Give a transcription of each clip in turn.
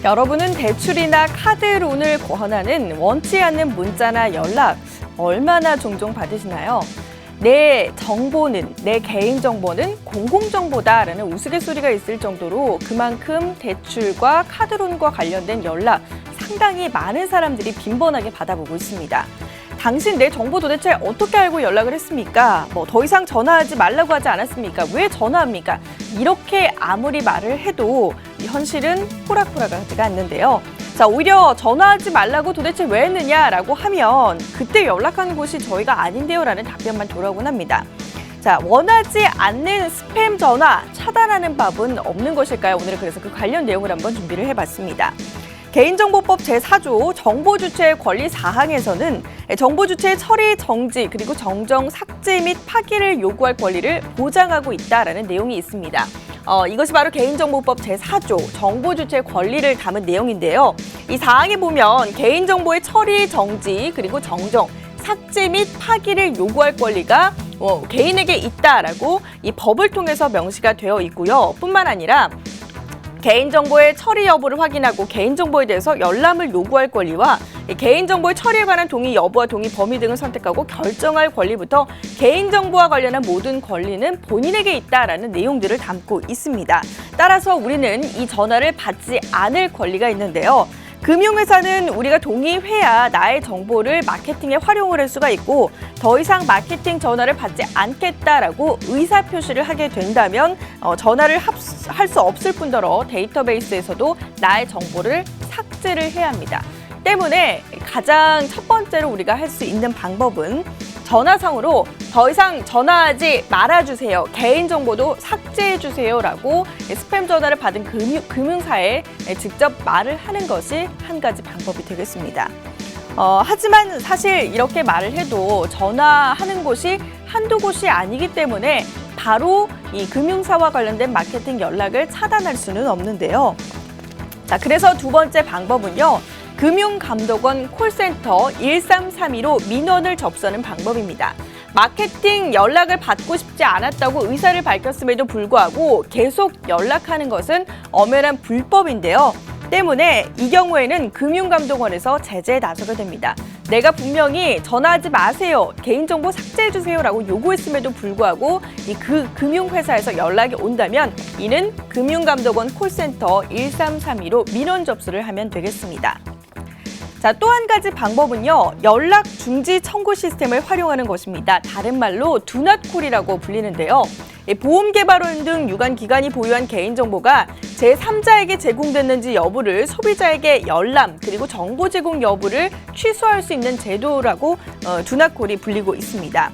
여러분은 대출이나 카드론을 권하는 원치 않는 문자나 연락 얼마나 종종 받으시나요? 내 정보는, 내 개인정보는 공공정보다라는 우스갯소리가 있을 정도로 그만큼 대출과 카드론과 관련된 연락 상당히 많은 사람들이 빈번하게 받아보고 있습니다. 당신 내 정보 도대체 어떻게 알고 연락을 했습니까? 더 이상 전화하지 말라고 하지 않았습니까? 왜 전화합니까? 이렇게 아무리 말을 해도 현실은 호락호락하지가 않는데요. 자, 오히려 전화하지 말라고 도대체 왜 했느냐라고 하면 그때 연락한 곳이 저희가 아닌데요라는 답변만 돌아오곤 합니다. 자, 원하지 않는 스팸 전화 차단하는 법은 없는 것일까요? 오늘은 그래서 그 관련 내용을 한번 준비를 해봤습니다. 개인정보법 제4조 정보주체 권리 사항에서는 정보주체의 처리, 정지, 그리고 정정, 삭제 및 파기를 요구할 권리를 보장하고 있다라는 내용이 있습니다. 이것이 바로 개인정보법 제4조 정보주체 권리를 담은 내용인데요. 이 사항에 보면 개인정보의 처리, 정지, 그리고 정정, 삭제 및 파기를 요구할 권리가 개인에게 있다라고 이 법을 통해서 명시가 되어 있고요. 뿐만 아니라 개인정보의 처리 여부를 확인하고 개인정보에 대해서 열람을 요구할 권리와 개인정보의 처리에 관한 동의 여부와 동의 범위 등을 선택하고 결정할 권리부터 개인정보와 관련한 모든 권리는 본인에게 있다라는 내용들을 담고 있습니다. 따라서 우리는 이 전화를 받지 않을 권리가 있는데요. 금융회사는 우리가 동의해야 나의 정보를 마케팅에 활용을 할 수가 있고 더 이상 마케팅 전화를 받지 않겠다라고 의사표시를 하게 된다면 전화를 할 수 없을 뿐더러 데이터베이스에서도 나의 정보를 삭제를 해야 합니다. 때문에 가장 첫 번째로 우리가 할 수 있는 방법은 전화상으로 더 이상 전화하지 말아주세요. 개인정보도 삭제해주세요라고 스팸 전화를 받은 금융사에 직접 말을 하는 것이 한 가지 방법이 되겠습니다. 하지만 사실 이렇게 말을 해도 전화하는 곳이 한두 곳이 아니기 때문에 바로 이 금융사와 관련된 마케팅 연락을 차단할 수는 없는데요. 자, 그래서 두 번째 방법은요. 금융감독원 콜센터 1332로 민원을 접수하는 방법입니다. 마케팅 연락을 받고 싶지 않았다고 의사를 밝혔음에도 불구하고 계속 연락하는 것은 엄연한 불법인데요. 때문에 이 경우에는 금융감독원에서 제재에 나서게 됩니다. 내가 분명히 전화하지 마세요, 개인정보 삭제해주세요 라고 요구했음에도 불구하고 그 금융회사에서 연락이 온다면 이는 금융감독원 콜센터 1332로 민원 접수를 하면 되겠습니다. 자, 또 한 가지 방법은요. 연락 중지 청구 시스템을 활용하는 것입니다. 다른 말로 두낫콜이라고 불리는데요. 보험개발원 등 유관기관이 보유한 개인정보가 제3자에게 제공됐는지 여부를 소비자에게 열람 그리고 정보 제공 여부를 취소할 수 있는 제도라고 두낫콜이 불리고 있습니다.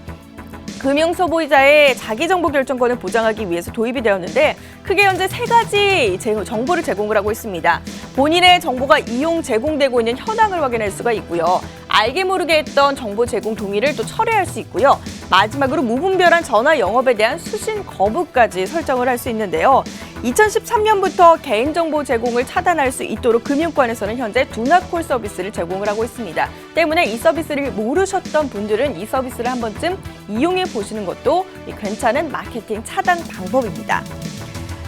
금융소비자의 자기정보 결정권을 보장하기 위해서 도입이 되었는데 크게 현재 세 가지 정보를 제공을 하고 있습니다. 본인의 정보가 이용 제공되고 있는 현황을 확인할 수가 있고요. 알게 모르게 했던 정보 제공 동의를 또 철회할 수 있고요. 마지막으로 무분별한 전화 영업에 대한 수신 거부까지 설정을 할 수 있는데요. 2013년부터 개인정보 제공을 차단할 수 있도록 금융권에서는 현재 두낫콜 서비스를 제공을 하고 있습니다. 때문에 이 서비스를 모르셨던 분들은 이 서비스를 한 번쯤 이용해 보시는 것도 괜찮은 마케팅 차단 방법입니다.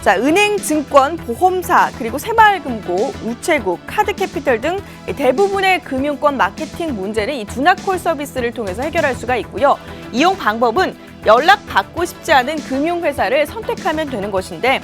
자, 은행, 증권, 보험사, 그리고 새마을금고, 우체국, 카드캐피털 등 대부분의 금융권 마케팅 문제는 이 두낫콜 서비스를 통해서 해결할 수가 있고요. 이용 방법은 연락받고 싶지 않은 금융회사를 선택하면 되는 것인데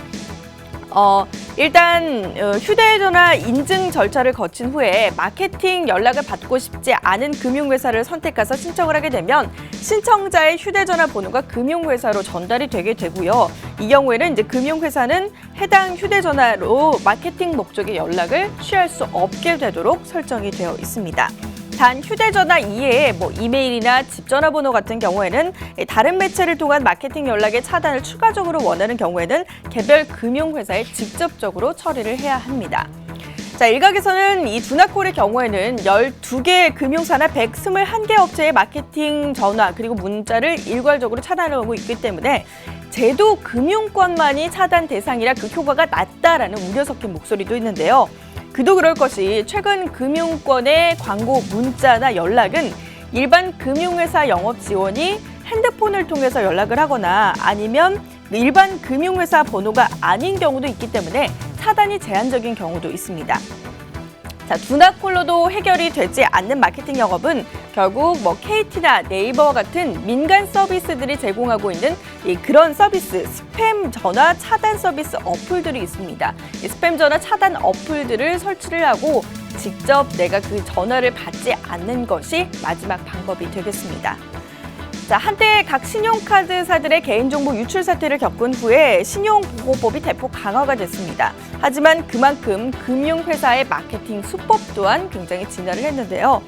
일단 휴대전화 인증 절차를 거친 후에 마케팅 연락을 받고 싶지 않은 금융회사를 선택해서 신청을 하게 되면 신청자의 휴대전화 번호가 금융회사로 전달이 되게 되고요. 이 경우에는 이제 금융회사는 해당 휴대전화로 마케팅 목적의 연락을 취할 수 없게 되도록 설정이 되어 있습니다. 단 휴대전화 이외에 이메일이나 집전화번호 같은 경우에는 다른 매체를 통한 마케팅 연락의 차단을 추가적으로 원하는 경우에는 개별 금융회사에 직접적으로 처리를 해야 합니다. 자, 일각에서는 이 두낫콜의 경우에는 12개 금융사나 121개 업체의 마케팅 전화 그리고 문자를 일괄적으로 차단하고 있기 때문에 제도 금융권만이 차단 대상이라 그 효과가 낮다라는 우려 섞인 목소리도 있는데요. 그도 그럴 것이 최근 금융권의 광고 문자나 연락은 일반 금융회사 영업 지원이 핸드폰을 통해서 연락을 하거나 아니면 일반 금융회사 번호가 아닌 경우도 있기 때문에 차단이 제한적인 경우도 있습니다. 자, 두나콜로도 해결이 되지 않는 마케팅 영업은 결국 KT나 네이버와 같은 민간 서비스들이 제공하고 있는 그런 서비스, 스팸 전화 차단 서비스 어플들이 있습니다. 이 스팸 전화 차단 어플들을 설치를 하고 직접 내가 그 전화를 받지 않는 것이 마지막 방법이 되겠습니다. 자, 한때 각 신용카드사들의 개인정보 유출 사태를 겪은 후에 신용보호법이 대폭 강화가 됐습니다. 하지만 그만큼 금융회사의 마케팅 수법 또한 굉장히 진화를 했는데요.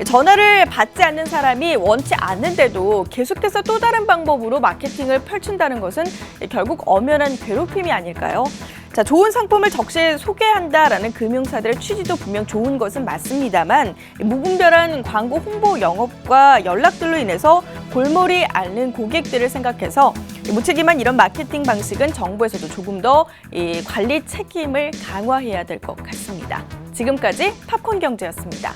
전화를 받지 않는 사람이 원치 않는데도 계속해서 또 다른 방법으로 마케팅을 펼친다는 것은 결국 엄연한 괴롭힘이 아닐까요? 자, 좋은 상품을 적시에 소개한다라는 금융사들의 취지도 분명 좋은 것은 맞습니다만 무분별한 광고 홍보 영업과 연락들로 인해서 골머리 앓는 고객들을 생각해서 무책임한 이런 마케팅 방식은 정부에서도 조금 더 관리 책임을 강화해야 될 것 같습니다. 지금까지 팝콘 경제였습니다.